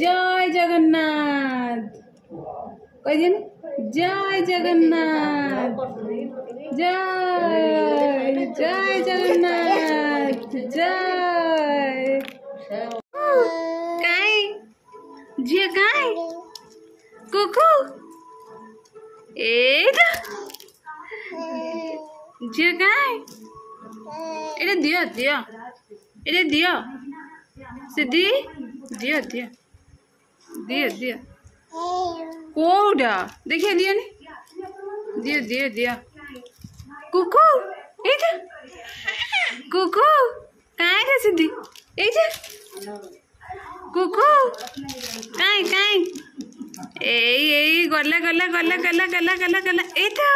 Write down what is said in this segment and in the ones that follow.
जय जगन्नाथ कह जय जगन्नाथ जय जय जगन्नाथ जय काय झिया काय कुकू झिया काय एटा दियो दियो एटा दियो सिद्धि दियो दियो दियो दियो कोड़ा देखिए दियो नहीं दियो दियो दियो कुकू एटा कुकू काय रे सिद्धि एटा कुकू काय काय ए गला गला गला गला गला गला गला एटा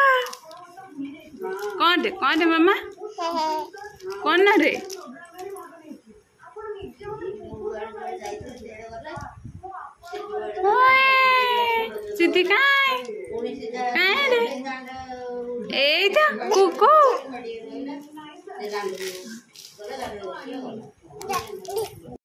कौन दे मामा कौन ना रे सिद्धि काय रे एटा कुकू